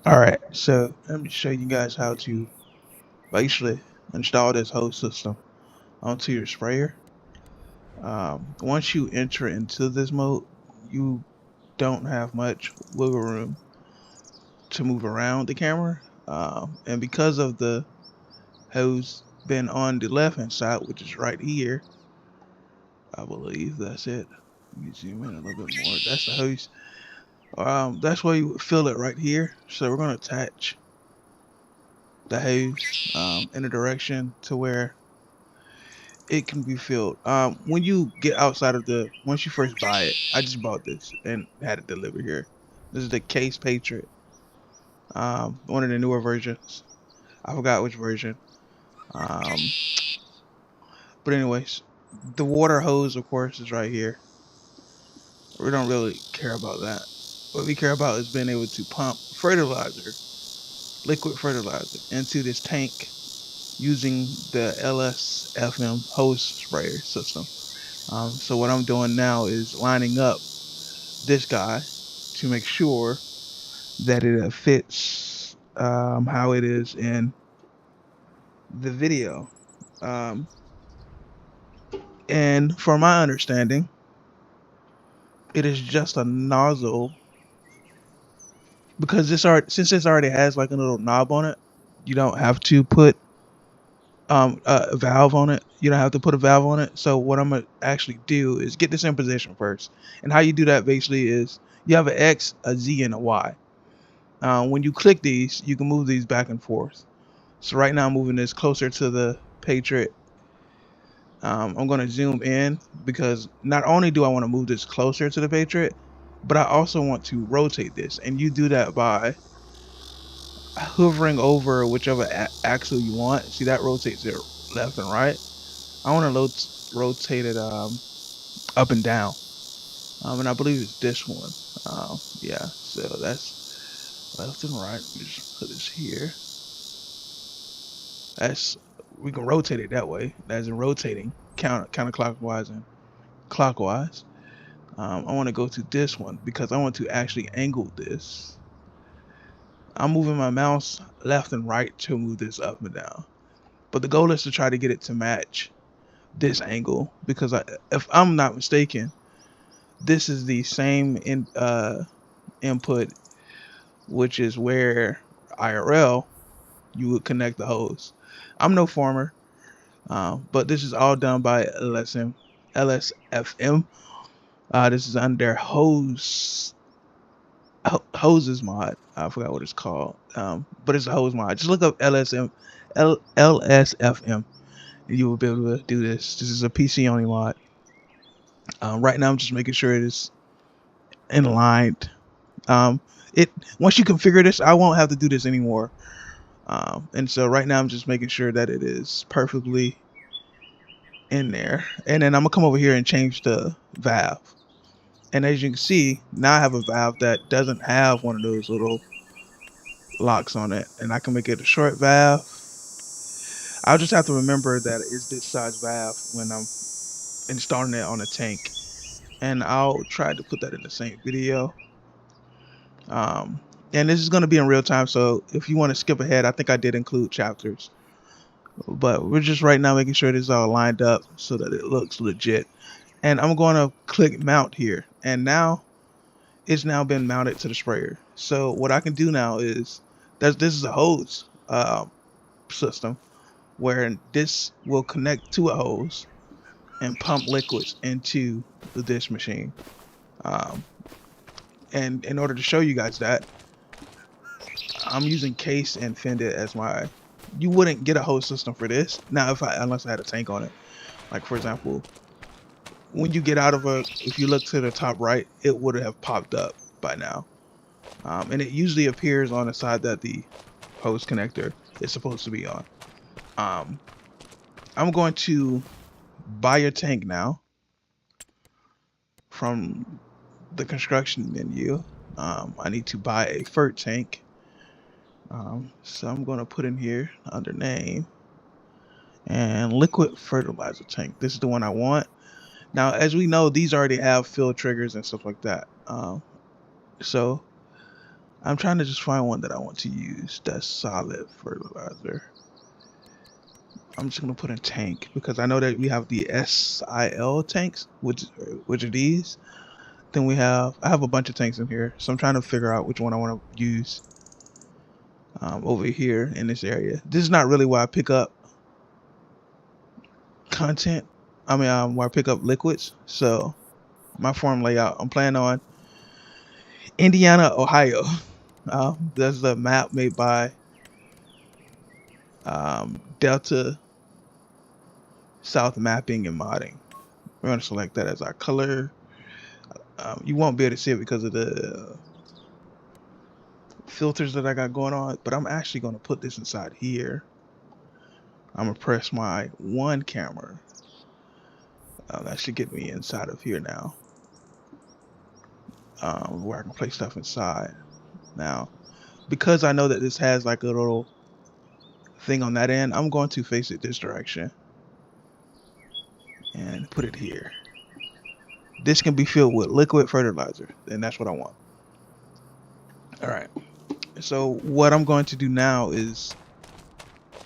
Alright, so let me show you guys how to basically install this whole system onto your sprayer. Once you enter into this mode, you don't have much wiggle room to move around the camera. And because of the hose being on the left hand side, which is right here, I believe that's it. Let me zoom in a little bit more. That's the hose. That's where you would feel it right here. So we're going to attach the hose in a direction to where it can be filled. When you get outside of once you first buy it, I just bought this and had it delivered here. This is the Case Patriot, one of the newer versions. I forgot which version. Um, but anyways, the water hose, of course, is right here. We don't really care about that. What we care about is being able to pump fertilizer, liquid fertilizer, into this tank using the LSFM hose sprayer system. So what I'm doing now is lining up this guy to make sure that it fits how it is in the video. Um, and from my understanding, it is just a nozzle because since this already has like a little knob on it, you don't have to put a valve on it. You don't have to put a valve on it. So what I'm gonna actually do is get this in position first. And how you do that basically is you have an X, a Z, and a Y. When you click these, you can move these back and forth. So right now I'm moving this closer to the Patriot. I'm going to zoom in because not only do I want to move this closer to the Patriot, but I also want to rotate this. And you do that by hovering over whichever axle you want. See, that rotates it left and right. I want to rotate it up and down. And I believe it's this one. Yeah, so that's left and right. Let me just put this here. That's We can rotate it that way. That's in rotating counterclockwise and clockwise. I want to go to this one because I want to actually angle this. I'm moving my mouse left and right to move this up and down. But the goal is to try to get it to match this angle because if I'm not mistaken, this is the same input, which is where IRL you would connect the hose. I'm no farmer, but this is all done by LSFM. This is under hoses mod. I forgot what it's called, but it's a hose mod. Just look up LSFM, and you will be able to do this. This is a PC only mod. Right now, I'm just making sure it is in line. It Once you configure this, I won't have to do this anymore. And so right now, I'm just making sure that it is perfectly in there, and then I'm gonna come over here and change the valve. And as you can see, now I have a valve that doesn't have one of those little locks on it, and I can make it a short valve. I'll just have to remember that it's this size valve when I'm installing it on a tank, and I'll try to put that in the same video. Um, and this is going to be in real time, so if you want to skip ahead, I think I did include chapters, but we're just right now making sure this is all lined up so that it looks legit. And I'm going to click mount here, and now it's now been mounted to the sprayer. So what I can do now is this is a hose system where this will connect to a hose and pump liquids into the dish machine. Um, and in order to show you guys that, I'm using Case and Fendit as my. You wouldn't get a hose system for this now unless I had a tank on it. Like for example, when you get out of if you look to the top right, it would have popped up by now. And it usually appears on the side that the hose connector is supposed to be on. I'm going to buy your tank now from the construction menu. I need to buy a Fert tank. So I'm going to put in here under name and liquid fertilizer tank. This is the one I want. Now, as we know, these already have fill triggers and stuff like that. So I'm trying to just find one that I want to use that's solid fertilizer. I'm just gonna put in tank because I know that we have the SIL tanks, which are these. Then I have a bunch of tanks in here, so I'm trying to figure out which one I want to use over here in this area. This is not really where I pick up content. I mean, where I pick up liquids. So my farm layout, I'm planning on Indiana, Ohio. There's the map made by Delta South Mapping and Modding. We're going to select that as our color. You won't be able to see it because of the filters that I got going on, but I'm actually going to put this inside here. I'm going to press my one camera. That should get me inside of here now, where I can place stuff inside. Now, because I know that this has like a little thing on that end, I'm going to face it this direction and put it here. This can be filled with liquid fertilizer, and that's what I want. All right, so what I'm going to do now is,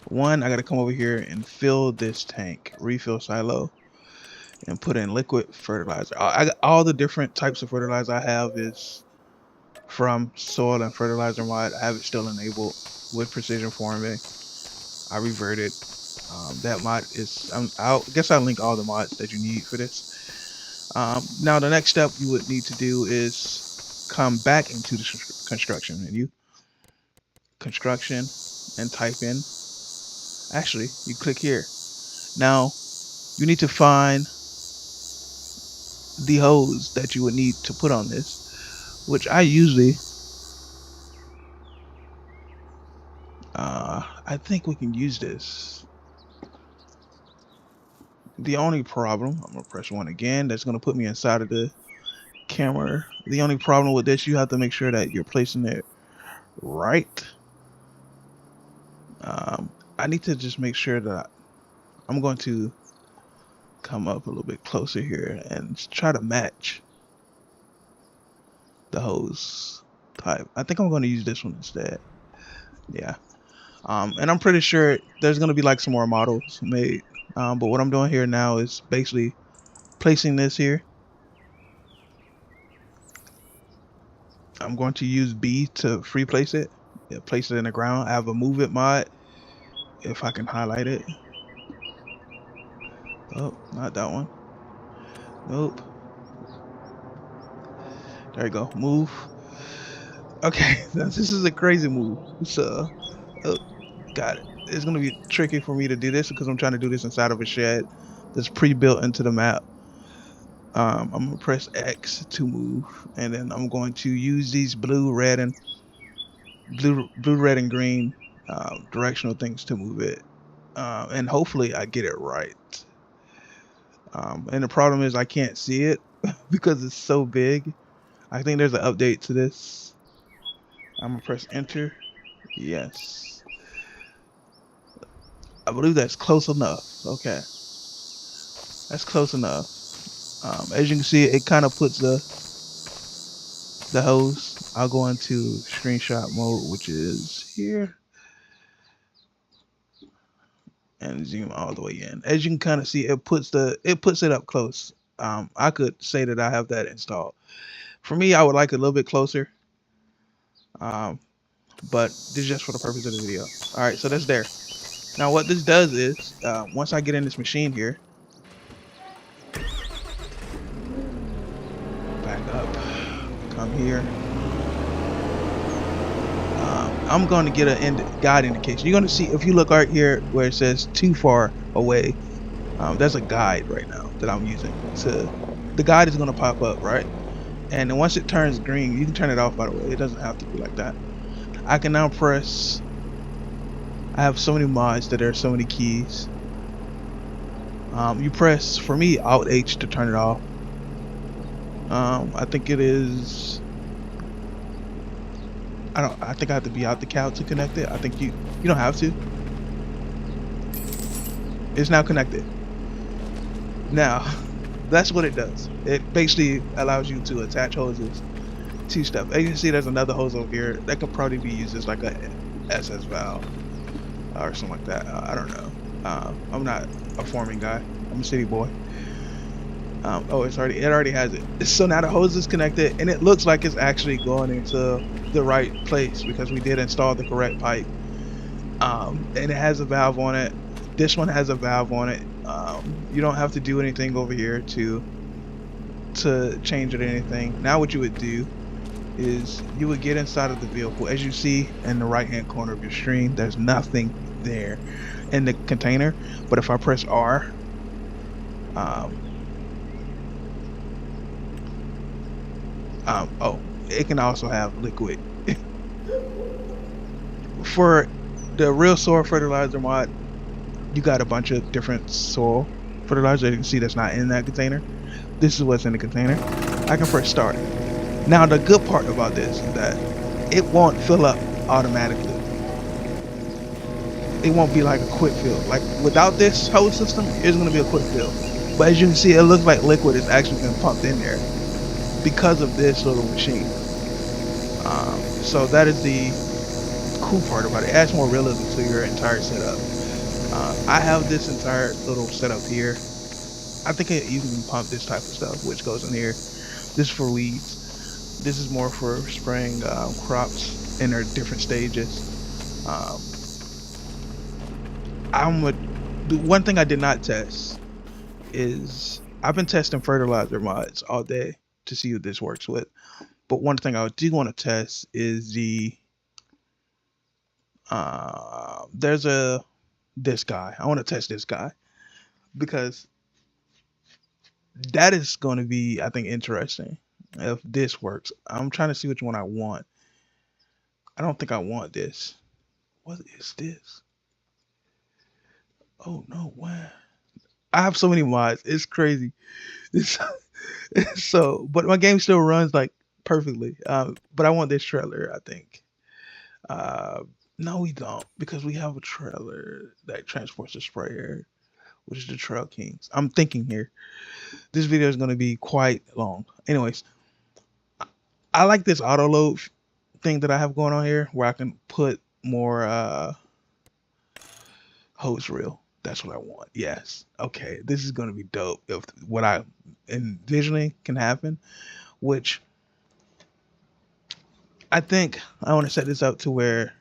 one, I got to come over here and fill this tank, refill silo, and put in liquid fertilizer. I got all the different types of fertilizer I have is from soil and fertilizer mod. I have it still enabled with precision farming. I reverted. That mod is, I guess I'll link all the mods that you need for this. Now the next step you would need to do is come back into the construction menu, construction, and type in, actually you click here. Now you need to find the hose that you would need to put on this, which I usually I think we can use this. The only problem, I'm gonna press one again, that's gonna put me inside of the camera. The only problem with this, you have to make sure that you're placing it right. I need to just make sure that I'm going to come up a little bit closer here and try to match the hose type. I think I'm going to use this one instead. Yeah. And I'm pretty sure there's going to be like some more models made. But what I'm doing here now is basically placing this here. I'm going to use B to free place it. Yeah, place it in the ground. I have a move it mod. If I can highlight it. Oh, not that one. Nope. There you go. Move. Okay, this is a crazy move. So, got it. It's gonna be tricky for me to do this because I'm trying to do this inside of a shed that's pre-built into the map. I'm gonna press X to move, and then I'm going to use these blue, red, and green directional things to move it, and hopefully I get it right. And the problem is I can't see it because it's so big. I think there's an update to this. I'm gonna press enter. Yes, I believe that's close enough. Okay, that's close enough. As you can see, it kind of puts the hose. I'll go into screenshot mode, which is here, and zoom all the way in. As you can kind of see, it puts it up close. I could say that I have that installed. For me, I would like it a little bit closer, but this is just for the purpose of the video. All right, so that's there. Now what this does is, once I get in this machine here, back up, come here, I'm going to get a guide indication. You're going to see, if you look right here where it says too far away, there's a guide right now that I'm using. So the guide is going to pop up, right? And then once it turns green, you can turn it off, by the way. It doesn't have to be like that. I can now press, I have so many mods that there are so many keys. You press, for me, Alt H to turn it off. I think it is, I think I have to be out the cow to connect it. I think you don't have to. It's now connected. Now, that's what it does. It basically allows you to attach hoses two stuff. As you can see, there's another hose over here that could probably be used as like a SS valve or something like that. I don't know. I'm not a forming guy. I'm a city boy. Oh, it already has it. So now the hose is connected, and it looks like it's actually going into the right place because we did install the correct pipe. And it has a valve on it. This one has a valve on it. You don't have to do anything over here to change it or anything. Now what you would do is you would get inside of the vehicle. As you see in the right hand corner of your screen, there's nothing there in the container, but if I press R, oh, it can also have liquid. For the real soil fertilizer mod, you got a bunch of different soil fertilizer. You can see that's not in that container. This is what's in the container. I can press start. Now the good part about this is that it won't fill up automatically. It won't be like a quick fill. Like without this hose system, it's going to be a quick fill. But as you can see, it looks like liquid is actually been pumped in there because of this little machine. So that is the cool part about it. It adds more realism to your entire setup. I have this entire little setup here. I think you can pump this type of stuff, which goes in here. This is for weeds. This is more for spraying crops in their different stages. The one thing I did not test is I've been testing fertilizer mods all day to see what this works with. But one thing I do want to test is this guy. I want to test this guy because that is going to be, I think, interesting if this works. I'm trying to see which one I want. I don't think I want this. What is this? Oh no, wow. I have so many mods. It's crazy. But my game still runs like perfectly. But I want this trailer, I think. No, we don't, because we have a trailer that transports a sprayer, which is the Trail Kings. I'm thinking here. This video is going to be quite long. Anyways, I like this auto load thing that I have going on here, where I can put more hose reel. That's what I want. Yes. Okay. This is going to be dope if what I envisioning can happen, which I think I want to set this up to where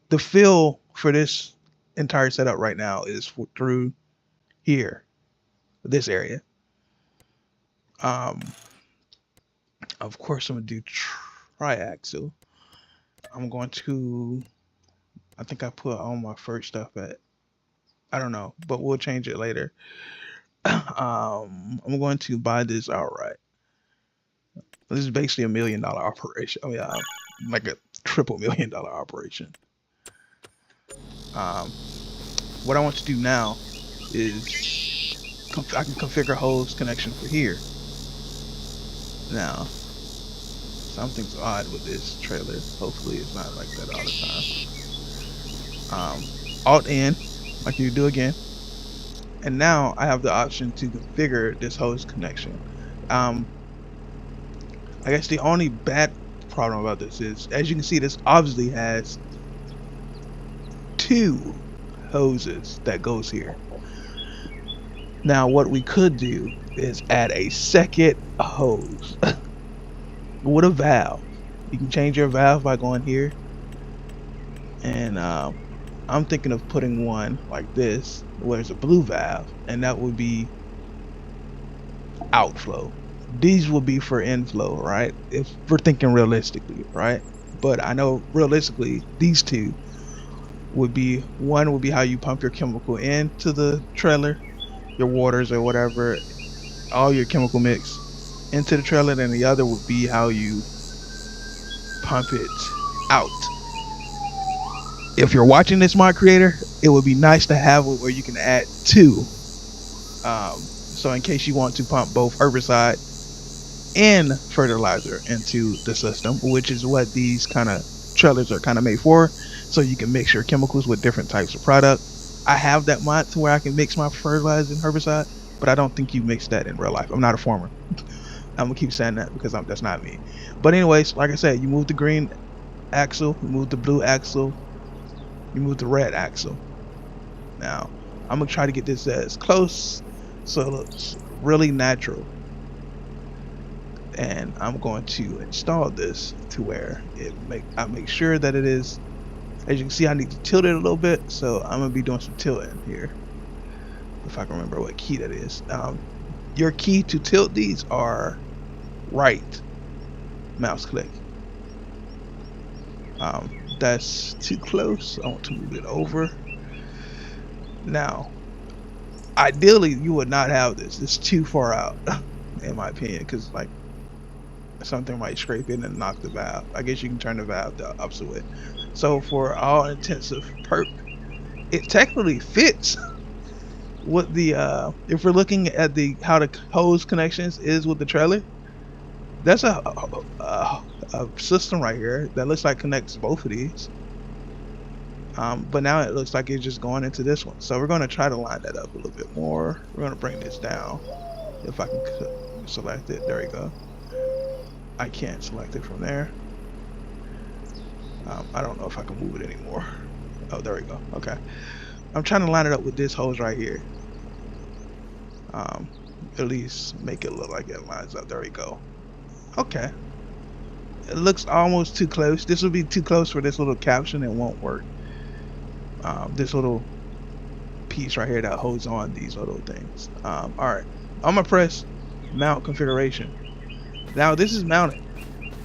the fill for this entire setup right now is through here, this area. Of course, I'm going to do triaxle. I'm going to, I think I put all my Fert stuff at, I don't know, but we'll change it later. I'm going to buy this outright. This is basically $1 million operation. Oh yeah, like a triple $1 million operation. What I want to do now is I can configure hose connection for here. Now, something's odd with this trailer. Hopefully it's not like that all the time. Alt N, like you do again. And now I have the option to configure this hose connection. I guess the only bad problem about this is, as you can see, this obviously has 2 hoses that goes here. Now what we could do is add a second hose with a valve. You can change your valve by going here, and I'm thinking of putting one like this where it's a blue valve, and that would be outflow. These will be for inflow, right? If we're thinking realistically, right? But I know realistically these two would be, one would be how you pump your chemical into the trailer, your waters or whatever, all your chemical mix into the trailer, and the other would be how you pump it out. If you're watching this mod creator, it would be nice to have it where you can add 2. So in case you want to pump both herbicide and fertilizer into the system, which is what these kind of trailers are kind of made for, so you can mix your chemicals with different types of product. I have that mod to where I can mix my fertilizer and herbicide, but I don't think you mix that in real life. I'm not a farmer. I'm gonna keep saying that because that's not me. But anyways, like I said, you move the green axle, you move the blue axle, you move the red axle. Now, I'm gonna try to get this as close so it looks really natural. And I'm going to install this to where I make sure that it is, as you can see, I need to tilt it a little bit, so I'm gonna be doing some tilting here. If I can remember what key that is. Your key to tilt these are right mouse click. That's too close. I want to move it over. Now, ideally, you would not have this. It's too far out, in my opinion, because like something might scrape in and knock the valve. I guess you can turn the valve the opposite way. So for all intensive purpose, it technically fits what the if we're looking at the how the hose connections is with the trailer. That's a system right here that looks like connects both of these. But now it looks like it's just going into this one. So we're going to try to line that up a little bit more. We're going to bring this down. If I can select it, there we go. I can't select it from there. I don't know if I can move it anymore. Oh, there we go. Okay. I'm trying to line it up with this hose right here. At least make it look like it lines up. There we go. Okay. It looks almost too close. This will be too close for this little caption. It won't work. This little piece right here that holds on these little things. Alright. I'm gonna press mount configuration. Now this is mounted.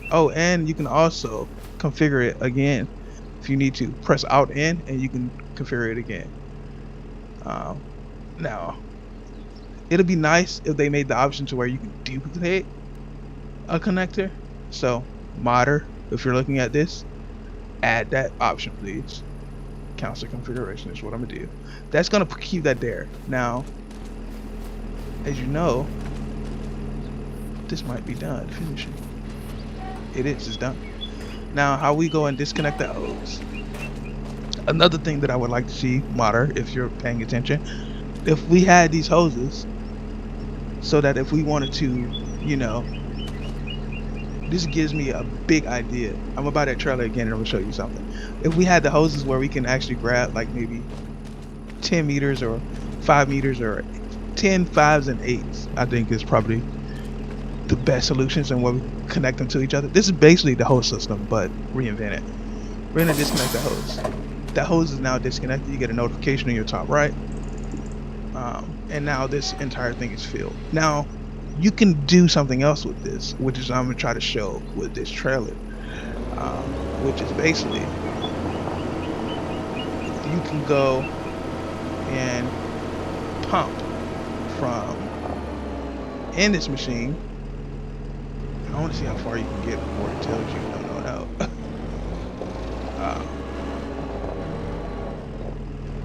Oh, and you can also configure it again if you need to. Press Alt N and you can configure it again. Now it'll be nice if they made the option to where you can duplicate a connector. So modder, if you're looking at this, add that option please. Cancel configuration is what I'm gonna do. That's gonna keep that there. Now, as you know, this might be done finishing. It's done. Now, how we go and disconnect the hose. Another thing that I would like to see, modder, if you're paying attention, if we had these hoses, so that if we wanted to, you know, this gives me a big idea. I'm gonna buy that trailer again and I'm gonna show you something. If we had the hoses where we can actually grab like maybe 10 meters or 5 meters or 10 5s and 8s, I think is probably the best solutions, and where we connect them to each other. This is basically the hose system, but reinvented. We're gonna disconnect the hose. That hose is now disconnected. You get a notification on your top right. And now this entire thing is filled. Now, you can do something else with this, which is I'm gonna try to show with this trailer, which is basically you can go and pump from in this machine. I want to see how far you can get before it tells you no.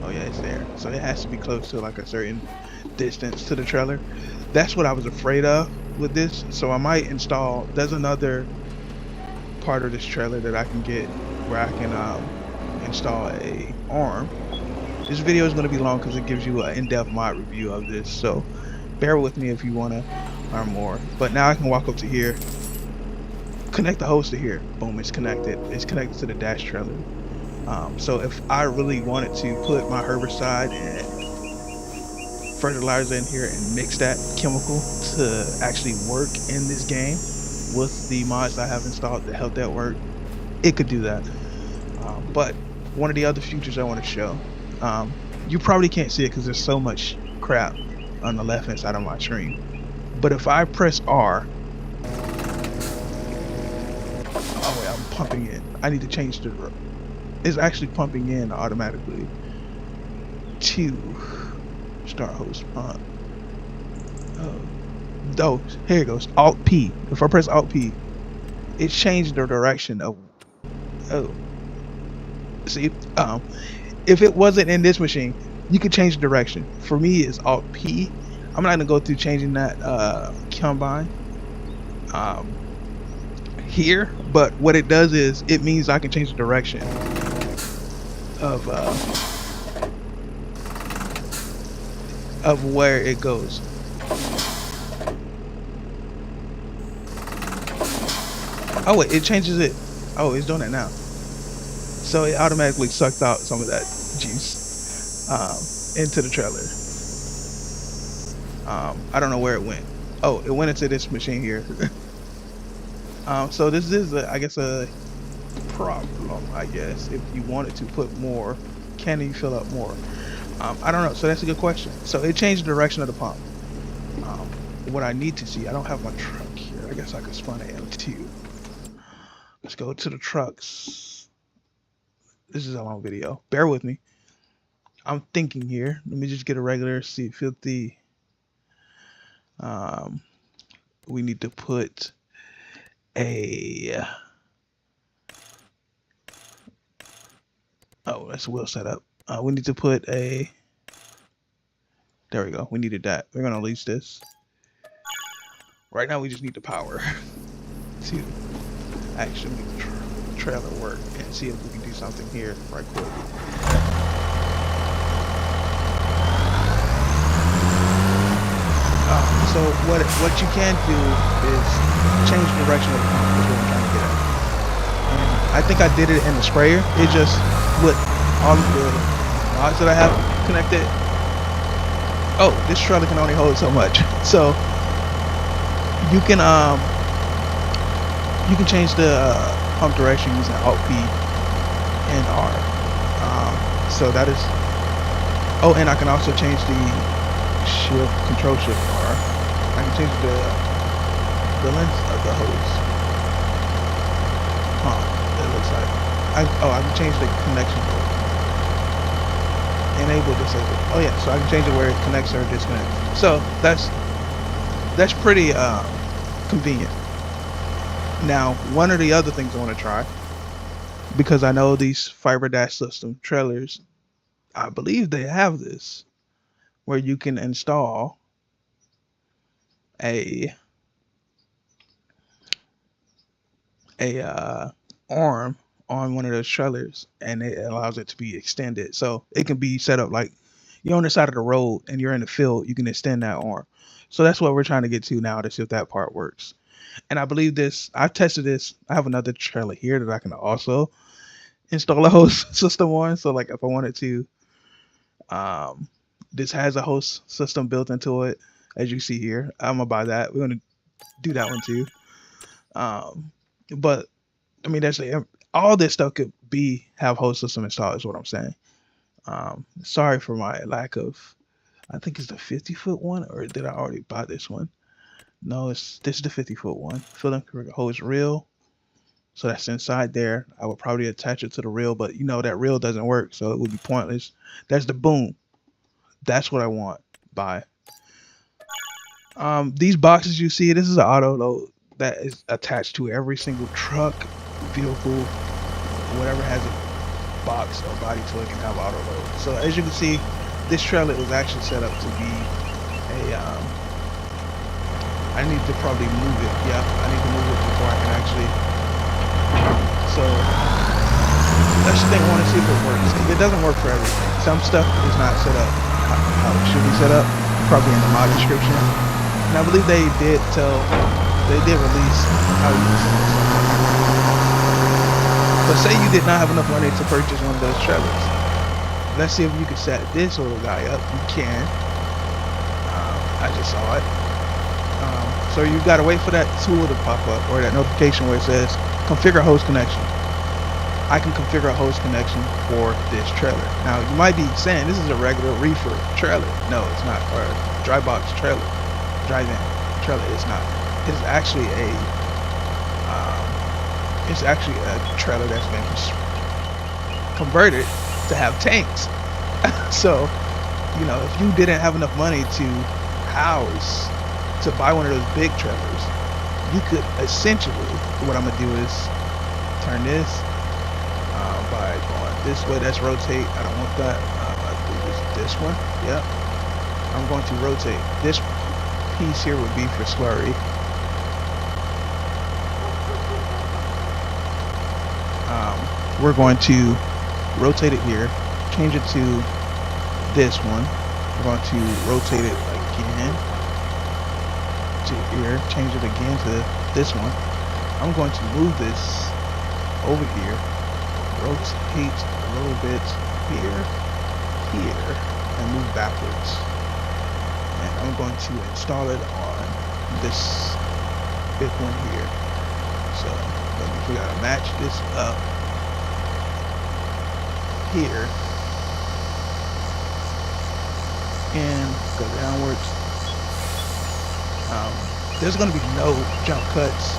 Oh yeah, it's there. So it has to be close to like a certain distance to the trailer. That's what I was afraid of with this. So I might install, there's another part of this trailer that I can get where I can install a arm. This video is going to be long because it gives you an in-depth mod review of this, so bear with me if you want to learn more. But now I can walk up to here, connect the hose to here. Boom, it's connected. It's connected to the dash trailer. So if I really wanted to put my herbicide and fertilizer in here and mix that chemical to actually work in this game with the mods I have installed to help that work, it could do that. But one of the other features I want to show, you probably can't see it because there's so much crap on the left hand side of my screen, but if I press R, oh wait, I'm pumping in. I need to change the, it's actually pumping in automatically to start hose pump. Oh, here it goes. Alt P. If I press Alt P, it changed the direction of. Oh, see, if it wasn't in this machine, you could change the direction. For me, it's Alt P. I'm not gonna go through changing that combine here, but what it does is it means I can change the direction of where it goes. Oh wait, it changes it. Oh, it's doing it now. So it automatically sucked out some of that juice into the trailer. I don't know where it went. Oh, it went into this machine here. So this is, I guess, a problem. I guess if you wanted to put more, can you fill up more? I don't know. So that's a good question. So it changed the direction of the pump. What I need to see, I don't have my truck here. I guess I could spawn an M2. Let's go to the trucks. This is a long video. Bear with me. I'm thinking here. Let me just get a regular C50. We need to put a... Oh, that's a wheel setup. We need to put a... There we go. We needed that. We're going to lease this. Right now, we just need the power to actually make the trailer work and see if we can do something here right quick. So what you can do is change the direction of the pump, is what I'm trying to get at. And I think I did it in the sprayer. It just, with all of the rods that I have connected, oh, this trailer can only hold so much. So you can change the pump direction using Alt P and R. So that is, oh, and I can also change the control shift R. I can change the length of the hose. It looks like I can change the connection mode. Enable, disable. Oh yeah, so I can change it where it connects or disconnects. So that's pretty convenient. Now, one of the other things I want to try, because I know these fiber dash system trailers, I believe they have this, where you can install a arm on one of those trailers, and it allows it to be extended. So it can be set up like you're on the side of the road and you're in the field, you can extend that arm. So that's what we're trying to get to now, to see if that part works. And I believe this, I've tested this. I have another trailer here that I can also install a host system on. So like if I wanted to, this has a host system built into it, as you see here. I'm gonna buy that. We're gonna do that one too. But I mean, that's all this stuff could have host system installed, is what I'm saying. Sorry for my lack of, I think it's the 50-foot one, or did I already buy this one? No, this is the 50-foot one. Fill in correct hose reel. So that's inside there. I would probably attach it to the reel, but you know that reel doesn't work, so it would be pointless. That's the boom. That's what I want. Buy. These boxes you see, this is an auto load that is attached to every single truck, vehicle, whatever has a box or body to it can have auto load. So as you can see, this trailer is actually set up to be a I need to probably move it. Yeah, I need to move it before I can actually. So that's the thing. I want to see if it works. It doesn't work for everything. Some stuff is not set up how it should be set up. Probably in the mod description. And I believe they did release how you use it. But say you did not have enough money to purchase one of those trailers. Let's see if you can set this little guy up. You can. I just saw it. So you gotta wait for that tool to pop up, or that notification where it says configure host connection. I can configure a host connection for this trailer. Now you might be saying this is a regular reefer trailer. No, it's not. Or a dry box trailer, drive-in trailer. It's not. It's actually a trailer that's been converted to have tanks. So you know, if you didn't have enough money to buy one of those big trailers, you could essentially, what I'm gonna do is turn this by going this way. That's rotate. I don't want that. I believe it's this one. Yep. I'm going to rotate. This piece here would be for slurry. We're going to rotate it here, change it to this one. We're going to rotate it again to here, change it again to this one, I'm going to move this over here, rotate a little bit here, here, and move backwards. And I'm going to install it on this big one here. So we gotta match this up here and go downwards. There's gonna be no jump cuts,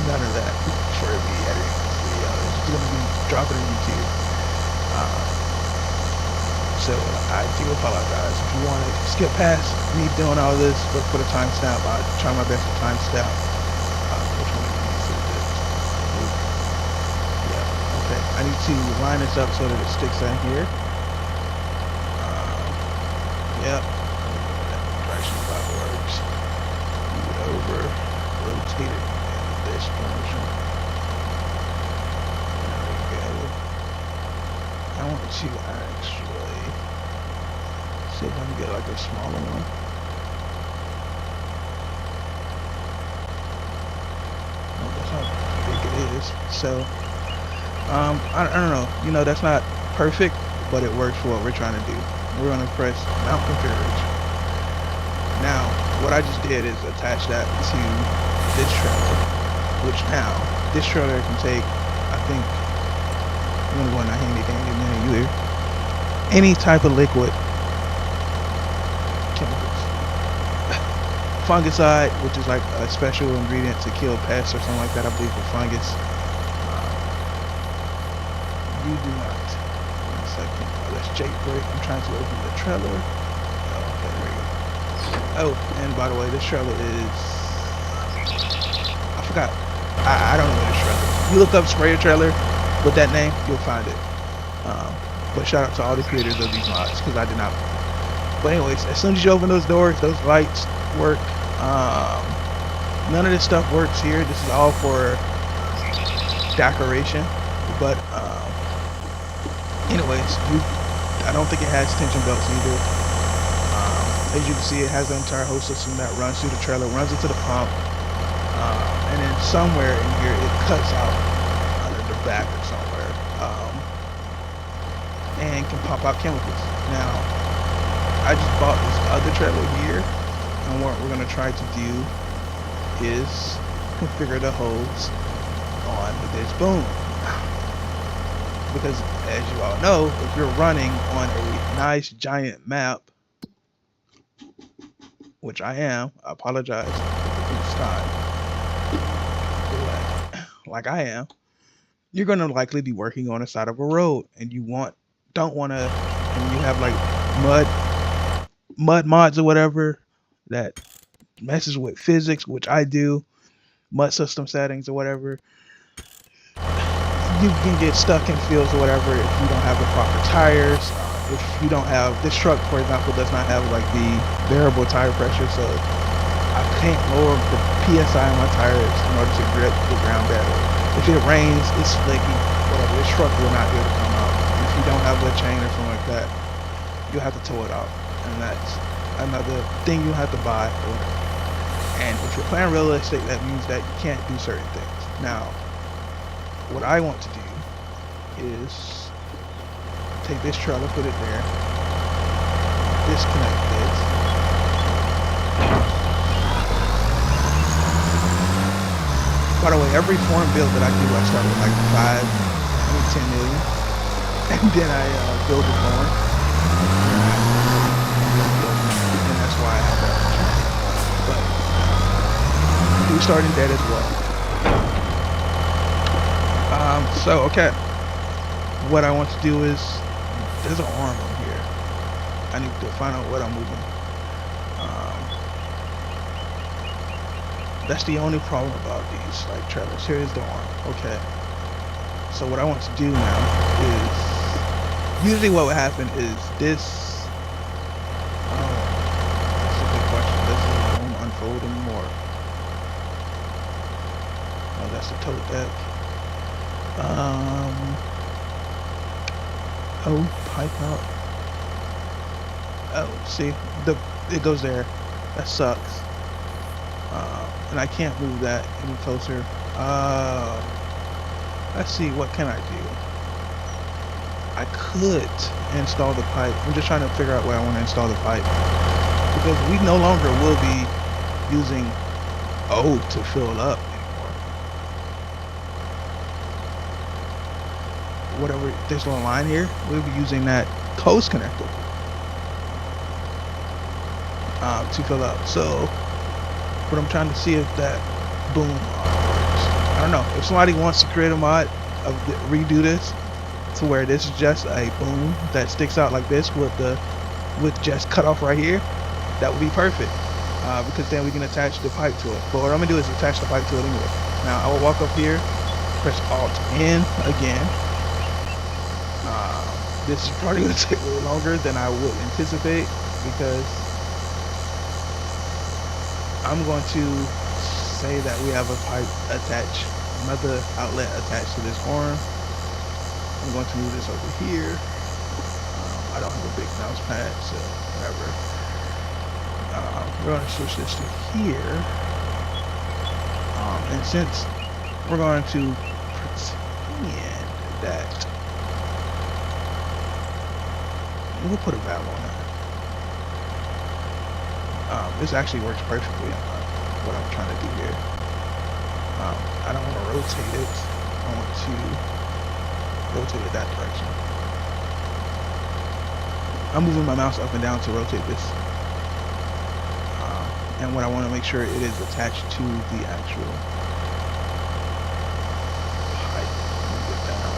none of that for me editing this video. It's gonna be dropping in YouTube. So I do apologize if you want to skip past me doing all this, but for the timestamp, I'll try my best to timestamp which one of these is this. Yeah, okay. I need to line this up so that it sticks in here. Yep. Direction about works. Move it over, rotate it in this direction. There we go. I want to actually see if I can get like a smaller one. No, that's how big it is. So, I don't know. You know, that's not perfect, but it works for what we're trying to do. We're going to press mount configuration. Now, what I just did is attach that to this trailer, which now, this trailer can take, I think, I'm going to go in a handy dandy minute, you hear? Any type of liquid chemicals. Fungicide, which is like a special ingredient to kill pests or something like that, I believe, for fungus. You do not. One second. Let's jailbreak. I'm trying to open the trailer. Oh, okay, there we go. Oh, and by the way, this trailer is... I forgot. I don't know this trailer. You look up sprayer trailer with that name, you'll find it. But shout out to all the creators of these mods, because I did not. But anyways, as soon as you open those doors, those lights work. None of this stuff works here. This is all for decoration. But anyways, I don't think it has tension belts either. As you can see, it has the entire whole system that runs through the trailer, runs into the pump, and then somewhere in here it cuts out under the back or somewhere, and can pump out chemicals. Now, I just bought this other trailer here, and what we're going to try to do is configure the hose on this boom. Because as you all know, if you're running on a nice giant map, which I am, I apologize for this time, like I am, you're going to likely be working on the side of a road, and you don't want to, and you have like mud mods or whatever that messes with physics, which I do, mud system settings or whatever. You can get stuck in fields or whatever if you don't have the proper tires. If you don't have, this truck, for example, does not have like the variable tire pressure, so I can't lower the PSI on my tires in order to grip the ground better. If it rains, it's slicky, whatever, this truck will not be able to come out. If you don't have a chain or something like that, you'll have to tow it out, and that's another thing you have to buy. And if you're playing realistic, that means that you can't do certain things. Now, what I want to do is take this trailer, put it there, disconnect this, by the way, every foreign build that I do, I start with like 10 million, and then I build it more, and that's why I have that much. But do starting dead as well. So okay, what I want to do is, there's an arm on here. I need to find out what I'm moving. That's the only problem about these like trailers. Here is the arm. Okay. So what I want to do now is, usually what would happen is this. Oh, that's a good question. This won't unfold anymore. Oh, that's the tote deck. Oh, pipe out. Oh, see, it goes there. That sucks. And I can't move that any closer. Let's see, what can I do? I could install the pipe. I'm just trying to figure out where I want to install the pipe, because we no longer will be using O to fill up anymore. Whatever, this little line here, we'll be using that hose connector to fill up. So, but I'm trying to see if that boom works. I don't know. If somebody wants to create a mod of redo this to where this is just a boom that sticks out like this with just cut off right here, that would be perfect. Because then we can attach the pipe to it. But what I'm gonna do is attach the pipe to it anyway. Now I will walk up here, press Alt N again. This is probably gonna take a little longer than I would anticipate, because I'm going to say that we have a pipe attached, another outlet attached to this arm. I'm going to move this over here. I don't have a big mouse pad, so whatever. We're going to switch this to here. And since we're going to pretend that, we'll put a valve on it. This actually works perfectly on what I'm trying to do here. I don't want to rotate it. I want to rotate it that direction. I'm moving my mouse up and down to rotate this. And what I want to make sure it is attached to the actual pipe. Get down.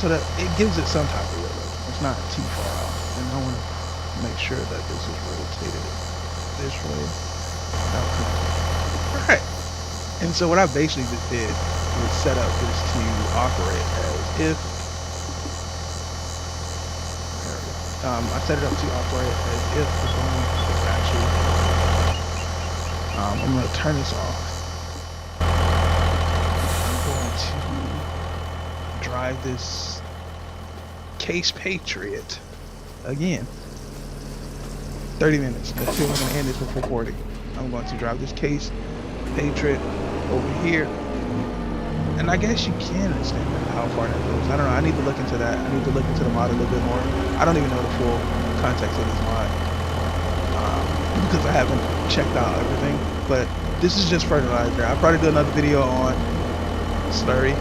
So that it gives it some type of rhythm. It's not too far out. And I want to make sure that this is rotated this way. Alright. And so what I basically just did was set up this to operate as if I set it up to operate as if the boom is actually I'm going to turn this off. I'm going to drive this Case Patriot again. 30 minutes. Let's see if I can end this before 40. I'm going to drive this Case Patriot over here. And I guess you can understand how far that goes. I don't know. I need to look into that. I need to look into the mod a little bit more. I don't even know the full context of this mod. Because I haven't checked out everything. But this is just fertilizer. I'll probably do another video on slurry.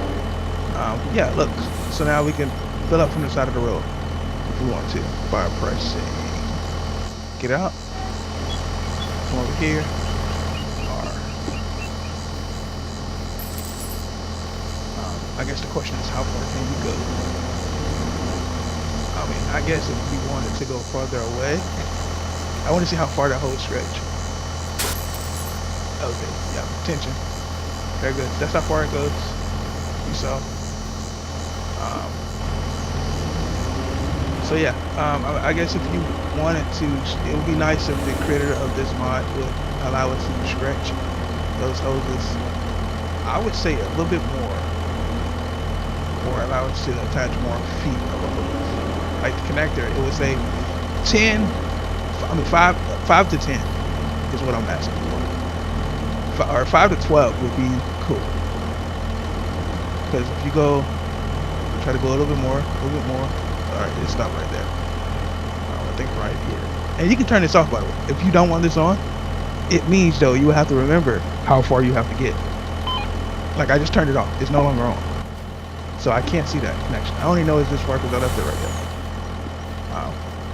Yeah, look. So now we can fill up from the side of the road if we want to by pressing. Get out. Come over here. I guess the question is, how far can you go? I mean, I guess if we wanted to go farther away, I want to see how far that hose stretch. Okay, yeah, tension. Very good. That's how far it goes. You saw. So yeah, I guess if you wanted to, it would be nice if the creator of this mod would allow us to stretch those hoses. I would say a little bit more. Or allow us to attach more feet of a hose. Like the connector, it would say 5 to 10 is what I'm asking for. Or 5 to 12 would be cool. Because if you go, try to go a little bit more. Alright, it stopped right there. I think right here. And you can turn this off, by the way. If you don't want this on, it means though you will have to remember how far you have to get. Like I just turned it off. It's no longer on. So I can't see that connection. I only know it's this far because I left it right there.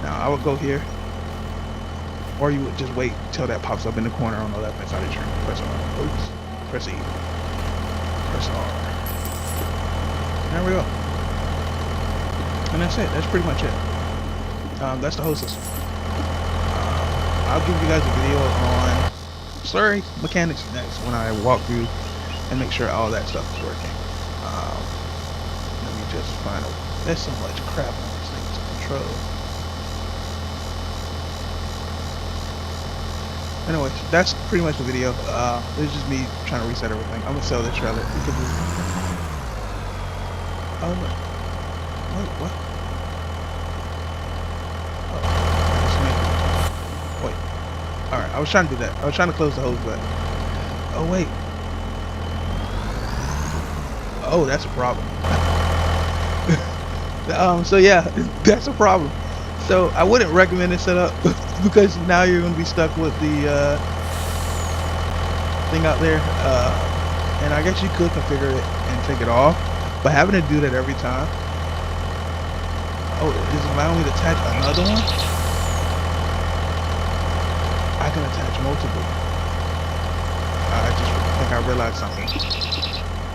Now I would go here, or you would just wait till that pops up in the corner on the left hand side of the screen. Press R. Oops. Press E. Press R. There we go. And that's it. That's pretty much it. That's the hose system. I'll give you guys a video on slurry mechanics next when I walk through and make sure all that stuff is working. Just find out. There's so much crap on this thing to control. Anyway, that's pretty much the video. It's just me trying to reset everything. I'm gonna sell this trailer. Oh no. Wait, what? Oh. Wait. Alright, I was trying to do that. I was trying to close the hose button. Oh wait. Oh, that's a problem. So yeah, that's a problem. So I wouldn't recommend this setup because now you're going to be stuck with the thing out there. And I guess you could configure it and take it off, but having to do that every time. Oh, is it allowing me to attach another one? I can attach multiple. I just think I realized something.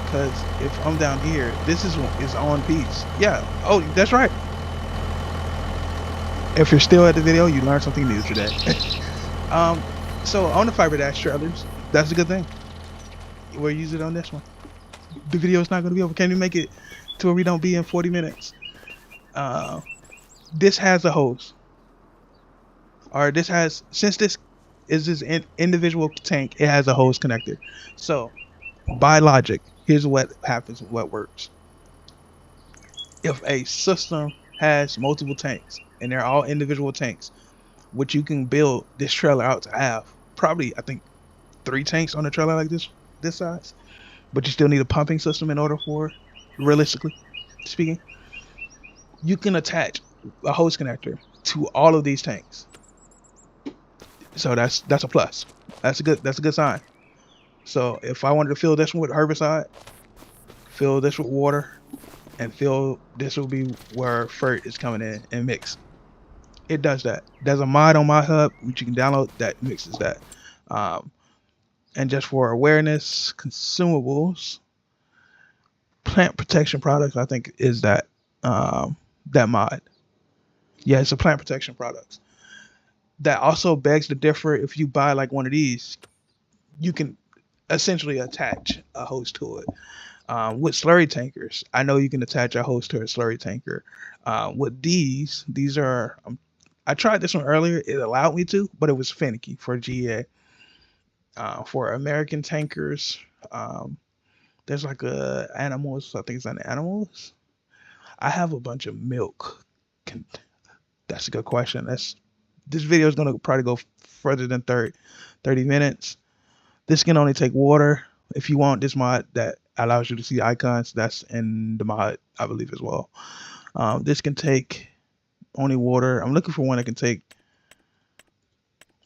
Because if I'm down here, this is on piece. Yeah. Oh, that's right. If you're still at the video, you learned something new today. So on the fiber dash trailers, that's a good thing. We'll use it on this one. The video is not going to be over. Can you make it to where we don't be in 40 minutes? This has a hose. Or this has, since this is this individual tank, it has a hose connector. So by logic, here's what happens, what works. If a system has multiple tanks and they're all individual tanks, which you can build this trailer out to have, probably I think 3 tanks on a trailer like this size, but you still need a pumping system in order for, realistically speaking, you can attach a hose connector to all of these tanks. So that's a plus. That's a good sign. So if I wanted to fill this one with herbicide, fill this with water, and fill this will be where Fert is coming in and mix. It does that. There's a mod on my hub which you can download that mixes that. And just for awareness, consumables, plant protection products, I think is that that mod. Yeah, it's a plant protection products. That also begs to differ. If you buy like one of these, you can essentially attach a hose to it. With slurry tankers, I know you can attach a hose to a slurry tanker. With these are, I tried this one earlier. It allowed me to, but it was finicky for GA. For American tankers, there's like animals. I think it's on animals. I have a bunch of milk. That's a good question. This video is gonna probably go further than 30 minutes. This can only take water. If you want this mod that allows you to see icons, that's in the mod, I believe, as well. This can take only water. I'm looking for one that can take.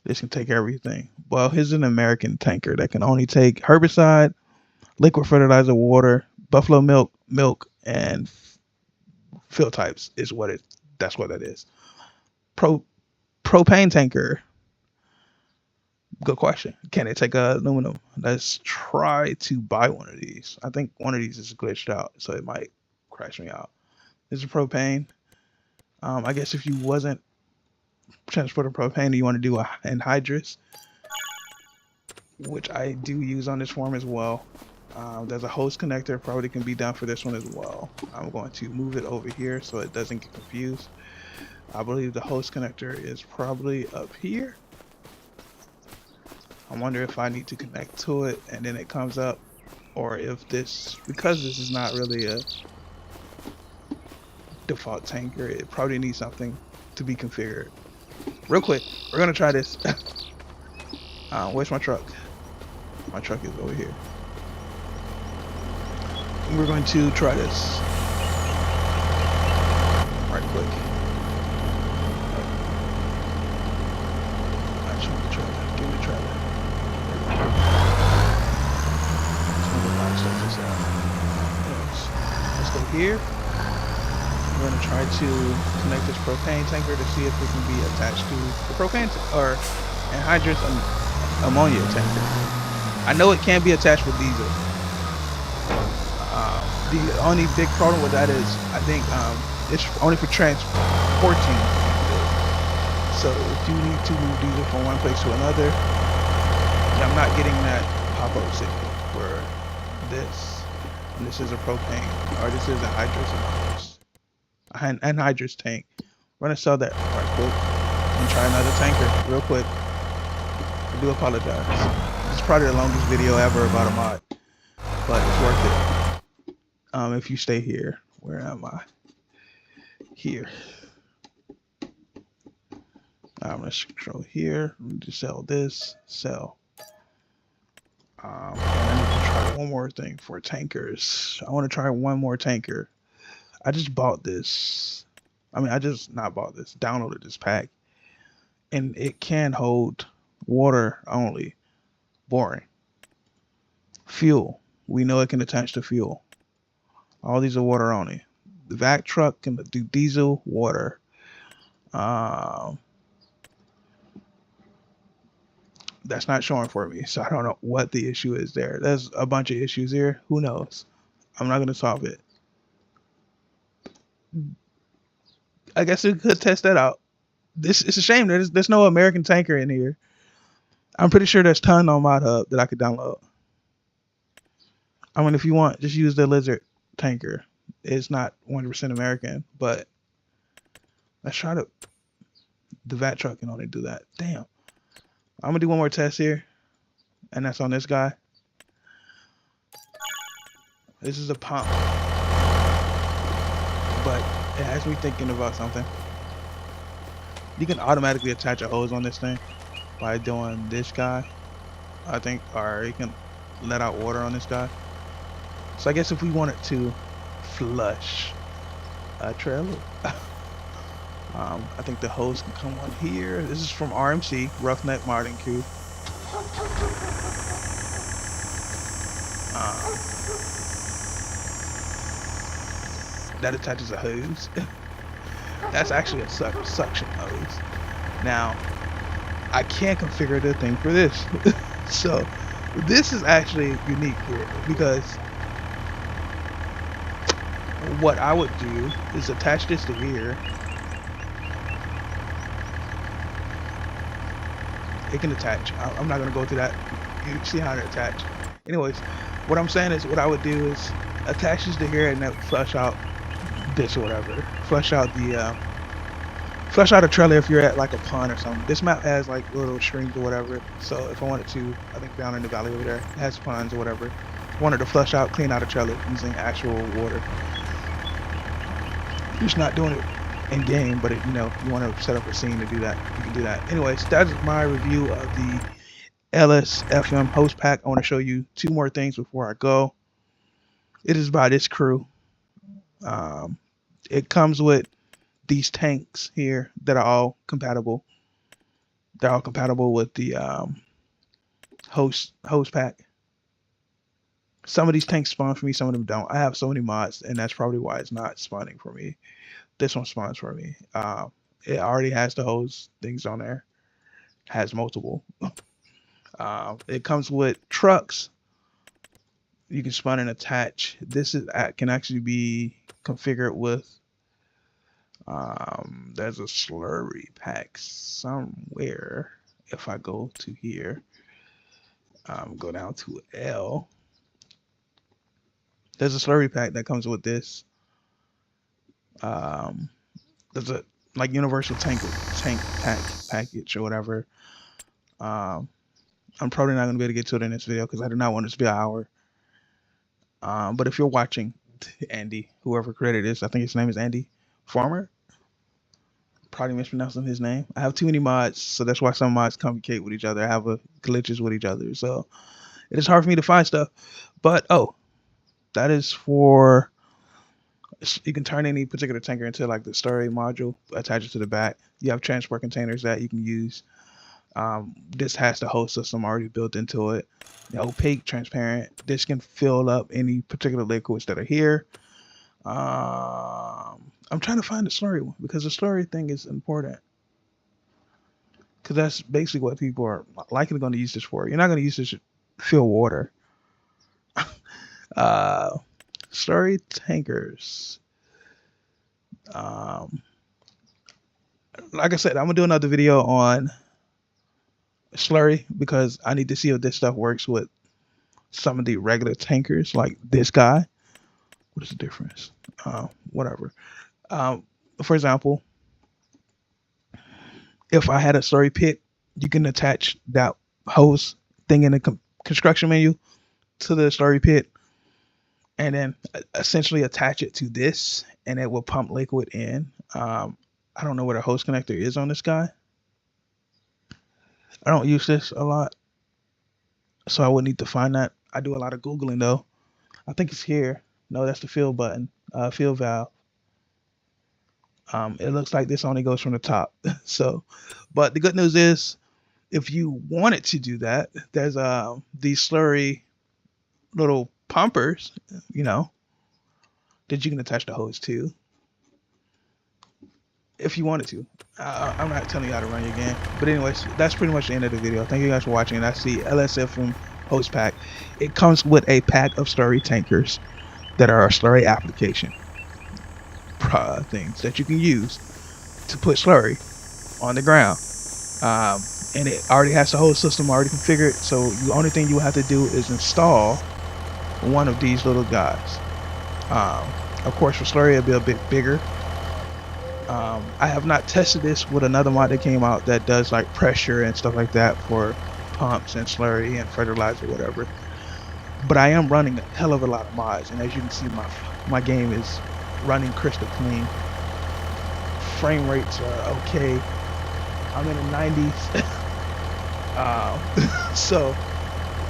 This can take everything. Well, here's an American tanker that can only take herbicide, liquid fertilizer, water, buffalo milk, and fill types is what it. That's what that is. Propane tanker. Good question. Can it take aluminum? Let's try to buy one of these. I think one of these is glitched out, so it might crash me out. This is propane. I guess if you wasn't transporting propane, you want to do an anhydrous, which I do use on this form as well. There's a hose connector, probably can be done for this one as well. I'm going to move it over here so it doesn't get confused. I believe the hose connector is probably up here. I wonder if I need to connect to it and then it comes up, or if this, because this is not really a default tanker, it probably needs something to be configured. Real quick, we're gonna try this. Where's my truck? My truck is over here. We're going to try this right quick. Actually, give me the trailer. Let's go here. We're going to try to connect this propane tanker to see if it can be attached to the propane or anhydrous ammonia tanker. I know it can be attached with diesel. The only big problem with that is I think it's only for transporting. So if you need to move diesel from one place to another, I'm not getting that pop-up signal for this. And this is a propane, or this is a anhydrous tank. We're gonna sell that right quick and try another tanker real quick. I do apologize. This is probably the longest video ever about a mod, but it's worth it. If you stay here, where am I? Here. I'm gonna control here. Let me just sell this. Sell. And I need to try one more thing for tankers. I want to try one more tanker. I just bought this. I mean, I just not bought this. Downloaded this pack, and it can hold water only. Boring. Fuel. We know it can attach to fuel. All these are water only. The vac truck can do diesel, water. That's not showing for me, so I don't know what the issue is there. There's a bunch of issues here. Who knows? I'm not going to solve it. I guess we could test that out. It's a shame there's no American tanker in here. I'm pretty sure there's ton on Mod Hub that I could download. I mean, if you want, just use the lizard tanker. It's not 100% American, but let's try the vat truck can only do that. Damn. I'm gonna do one more test here, and that's on this guy. This is a pump, but it has me thinking about something. You can automatically attach a hose on this thing by doing this guy, I think, or you can let out water on this guy. So I guess if we wanted to flush a trailer, I think the hose can come on here. This is from RMC, Roughneck Martin Crew. That attaches a hose. That's actually a suction hose. Now, I can't configure the thing for this. So, this is actually unique here because what I would do is attach this to here. It can attach. I'm not going to go through that. You see how to attach. Anyways, what I'm saying is what I would do is attach this to here and then flush out this or whatever. Flush out a trailer if you're at like a pond or something. This map has like little streams or whatever. So if I wanted to, I think down in the valley over there, it has ponds or whatever. Wanted to flush out, clean out a trailer using actual water. Just not doing it in game, but you want to set up a scene to do that, you can do that. Anyways, that's my review of the LSFM host pack. I want to show you two more things before I go. It is by this crew. It comes with these tanks here that are all compatible. They're all compatible with the host pack. Some of these tanks spawn for me, some of them don't. I have so many mods, and that's probably why it's not spawning for me. This one spawns for me. It already has the hose things on there. Has multiple. It comes with trucks. You can spawn and attach. This can actually be configured with. There's a slurry pack somewhere. If I go to here, go down to L. There's a slurry pack that comes with this. There's a like universal tank package or whatever. I'm probably not gonna be able to get to it in this video because I do not want this to be an hour. But if you're watching, Andy, whoever created this, I think his name is Andy Farmer. Probably mispronouncing his name. I have too many mods, so that's why some mods communicate with each other. I have glitches with each other, so it is hard for me to find stuff. But that is for. You can turn any particular tanker into like the storage module, attach it to the back. You have transport containers that you can use. This has the host system already built into it. Opaque, transparent. This can fill up any particular liquids that are here. I'm trying to find the slurry one because the slurry thing is important. Because that's basically what people are likely going to use this for. You're not going to use this to fill water. Slurry tankers. Like I said, I'm gonna do another video on slurry because I need to see if this stuff works with some of the regular tankers, like this guy. What is the difference? Whatever. For example, if I had a slurry pit, you can attach that hose thing in the construction menu to the slurry pit. And then essentially attach it to this, and it will pump liquid in. I don't know where the hose connector is on this guy. I don't use this a lot, so I would need to find that. I do a lot of Googling though. I think it's here. No, that's the fill button, fill valve. It looks like this only goes from the top. So, but the good news is, if you wanted to do that, there's these slurry little pumpers, you know, that you can attach the hose to if you wanted to. I'm not telling you how to run your game, but anyways, that's pretty much the end of the video. Thank you guys for watching. That's the LSFM hose pack. It comes with a pack of slurry tankers that are a slurry application things that you can use to put slurry on the ground. And it already has the whole system already configured, so the only thing you have to do is install one of these little guys. Of course, for slurry it'll be a bit bigger. I have not tested this with another mod that came out that does like pressure and stuff like that for pumps and slurry and fertilizer, whatever. But I am running a hell of a lot of mods, and as you can see, my game is running crystal clean. Frame rates are okay. I'm in the 90s. So,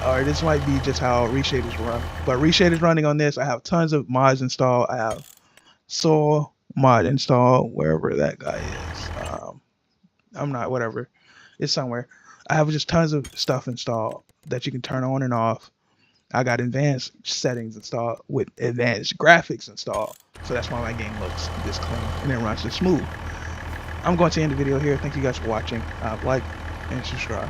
or this might be just how reshaders run. But reshaders running on this, I have tons of mods installed. I have soil mod installed wherever that guy is. I'm not, whatever. It's somewhere. I have just tons of stuff installed that you can turn on and off. I got advanced settings installed with advanced graphics installed. So that's why my game looks this clean and it runs this smooth. I'm going to end the video here. Thank you guys for watching. Like and subscribe.